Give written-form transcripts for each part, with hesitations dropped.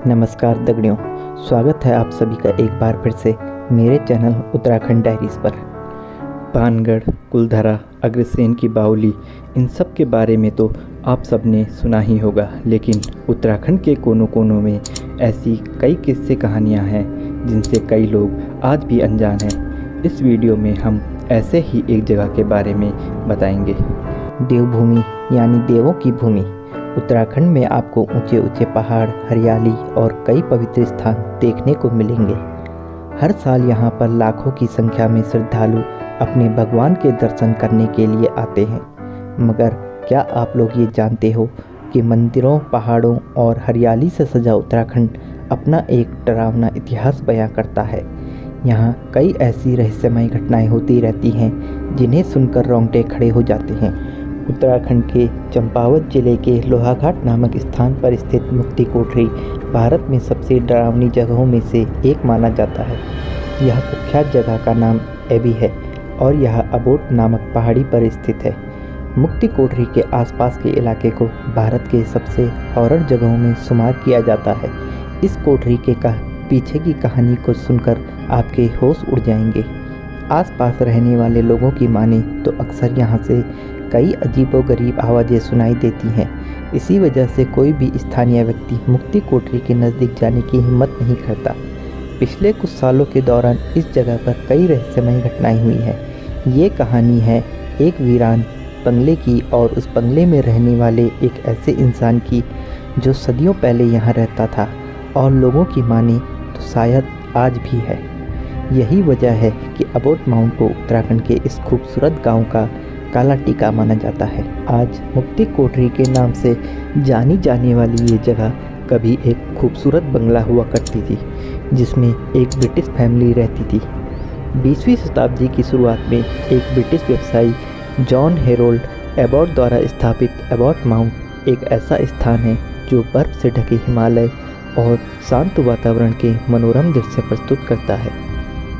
नमस्कार दगड़ियों, स्वागत है आप सभी का एक बार फिर से मेरे चैनल उत्तराखंड डायरीज़ पर। पानगढ़, कुलधरा, अग्रसेन की बावली, इन सब के बारे में तो आप सब ने सुना ही होगा, लेकिन उत्तराखंड के कोनों कोनों में ऐसी कई किस्से कहानियाँ हैं जिनसे कई लोग आज भी अनजान हैं। इस वीडियो में हम ऐसे ही एक जगह के बारे में बताएंगे। देवभूमि यानी देवों की भूमि। उत्तराखंड में आपको ऊंचे ऊंचे पहाड़, हरियाली और कई पवित्र स्थान देखने को मिलेंगे। हर साल यहाँ पर लाखों की संख्या में श्रद्धालु अपने भगवान के दर्शन करने के लिए आते हैं। मगर क्या आप लोग ये जानते हो कि मंदिरों, पहाड़ों और हरियाली से सजा उत्तराखंड अपना एक डरावना इतिहास बयां करता है। यहाँ कई ऐसी रहस्यमय घटनाएं होती रहती हैं जिन्हें सुनकर रोंगटे खड़े हो जाते हैं। उत्तराखंड के चंपावत जिले के लोहाघाट नामक स्थान पर स्थित मुक्ति कोठरी भारत में सबसे डरावनी जगहों में से एक माना जाता है। यह कुख्यात जगह का नाम एबी है और यह अबोट नामक पहाड़ी पर स्थित है। मुक्ति कोठरी के आसपास के इलाके को भारत के सबसे हॉरर जगहों में शुमार किया जाता है। इस कोठरी के पीछे की कहानी को सुनकर आपके होश उड़ जाएंगे। आसपास रहने वाले लोगों की माने तो अक्सर यहाँ से कई अजीबोगरीब आवाज़ें सुनाई देती हैं। इसी वजह से कोई भी स्थानीय व्यक्ति मुक्ति कोठरी के नज़दीक जाने की हिम्मत नहीं करता। पिछले कुछ सालों के दौरान इस जगह पर कई रहस्यमय घटनाएं हुई हैं। ये कहानी है एक वीरान बंगले की और उस बंगले में रहने वाले एक ऐसे इंसान की जो सदियों पहले यहाँ रहता था और लोगों की माने तो शायद आज भी है। यही वजह है कि अबोट माउंट को उत्तराखंड के इस खूबसूरत गांव का काला टीका माना जाता है। आज मुक्ति कोठरी के नाम से जानी जाने वाली ये जगह कभी एक खूबसूरत बंगला हुआ करती थी जिसमें एक ब्रिटिश फैमिली रहती थी। 20वीं शताब्दी की शुरुआत में एक ब्रिटिश व्यवसायी जॉन हेरोल्ड एबॉट द्वारा स्थापित एबॉट माउंट एक ऐसा स्थान है जो बर्फ से ढके हिमालय और शांत वातावरण के मनोरम दृश्य प्रस्तुत करता है।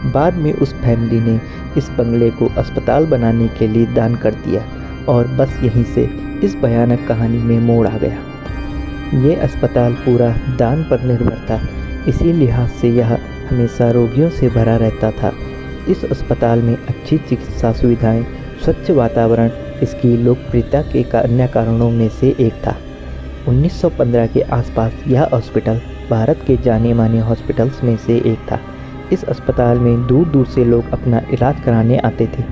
बाद में उस फैमिली ने इस बंगले को अस्पताल बनाने के लिए दान कर दिया और बस यहीं से इस भयानक कहानी में मोड़ आ गया। ये अस्पताल पूरा दान पर निर्भर था, इसी लिहाज से यह हमेशा रोगियों से भरा रहता था। इस अस्पताल में अच्छी चिकित्सा सुविधाएं, स्वच्छ वातावरण इसकी लोकप्रियता के अन्य कारणों में से एक था। 1915 के आसपास यह हॉस्पिटल भारत के जाने माने हॉस्पिटल्स में से एक था। इस अस्पताल में दूर दूर से लोग अपना इलाज कराने आते थे,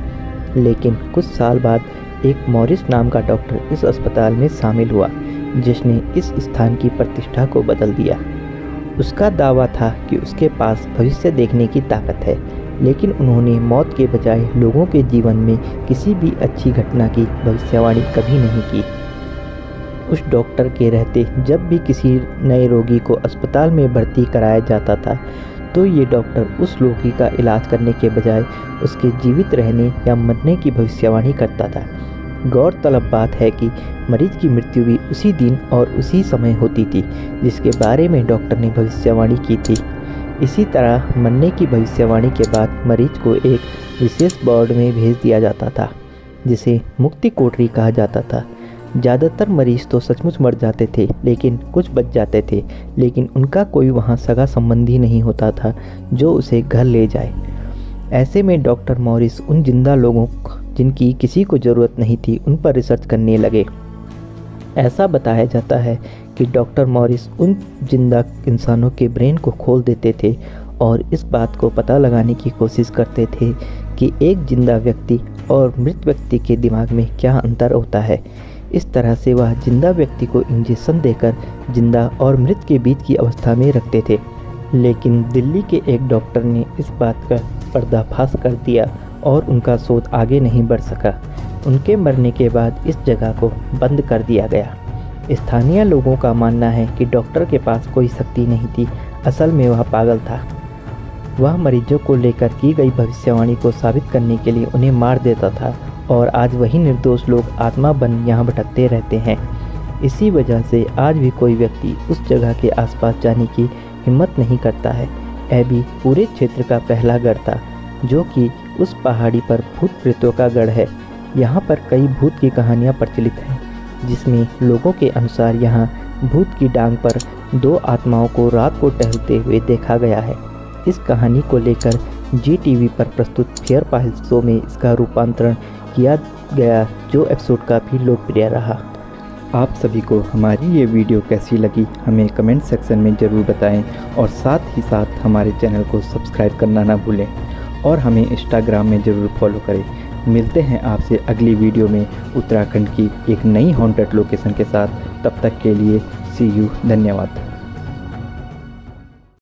लेकिन कुछ साल बाद एक मॉरिस नाम का डॉक्टर इस अस्पताल में शामिल हुआ जिसने इस स्थान की प्रतिष्ठा को बदल दिया। उसका दावा था कि उसके पास भविष्य देखने की ताकत है, लेकिन उन्होंने मौत के बजाय लोगों के जीवन में किसी भी अच्छी घटना की भविष्यवाणी कभी नहीं की। उस डॉक्टर के रहते जब भी किसी नए रोगी को अस्पताल में भर्ती कराया जाता था तो ये डॉक्टर उस रोगी का इलाज करने के बजाय उसके जीवित रहने या मरने की भविष्यवाणी करता था। गौरतलब बात है कि मरीज की मृत्यु भी उसी दिन और उसी समय होती थी जिसके बारे में डॉक्टर ने भविष्यवाणी की थी। इसी तरह मरने की भविष्यवाणी के बाद मरीज को एक विशेष वार्ड में भेज दिया जाता था जिसे मुक्ति कोठरी कहा जाता था। ज़्यादातर मरीज तो सचमुच मर जाते थे, लेकिन कुछ बच जाते थे, लेकिन उनका कोई वहाँ सगा संबंधी नहीं होता था जो उसे घर ले जाए। ऐसे में डॉक्टर मॉरिस उन जिंदा लोगों जिनकी किसी को ज़रूरत नहीं थी उन पर रिसर्च करने लगे। ऐसा बताया जाता है कि डॉक्टर मॉरिस उन जिंदा इंसानों के ब्रेन को खोल देते थे और इस बात को पता लगाने की कोशिश करते थे कि एक जिंदा व्यक्ति और मृत व्यक्ति के दिमाग में क्या अंतर होता है। इस तरह से वह जिंदा व्यक्ति को इंजेक्शन देकर जिंदा और मृत के बीच की अवस्था में रखते थे, लेकिन दिल्ली के एक डॉक्टर ने इस बात का पर्दाफाश कर दिया और उनका शोध आगे नहीं बढ़ सका। उनके मरने के बाद इस जगह को बंद कर दिया गया। स्थानीय लोगों का मानना है कि डॉक्टर के पास कोई शक्ति नहीं थी, असल में वह पागल था। वह मरीजों को लेकर की गई भविष्यवाणी को साबित करने के लिए उन्हें मार देता था और आज वही निर्दोष लोग आत्मा बन यहाँ भटकते रहते हैं। इसी वजह से आज भी कोई व्यक्ति उस जगह के आसपास जाने की हिम्मत नहीं करता है। एबी पूरे क्षेत्र का पहला गढ़ था जो कि उस पहाड़ी पर भूत प्रेतों का गढ़ है। यहाँ पर कई भूत की कहानियाँ प्रचलित हैं जिसमें लोगों के अनुसार यहाँ भूत की डांग पर दो आत्माओं को रात को टहलते हुए देखा गया है। इस कहानी को लेकर जी टीवी पर प्रस्तुत फेयर पाहिल शो में इसका रूपांतरण किया गया, जो एपिसोड काफ़ी लोकप्रिय रहा। आप सभी को हमारी ये वीडियो कैसी लगी हमें कमेंट सेक्शन में ज़रूर बताएं और साथ ही साथ हमारे चैनल को सब्सक्राइब करना ना भूलें और हमें इंस्टाग्राम में ज़रूर फॉलो करें। मिलते हैं आपसे अगली वीडियो में उत्तराखंड की एक नई हॉन्टेड लोकेशन के साथ। तब तक के लिए सी यू, धन्यवाद।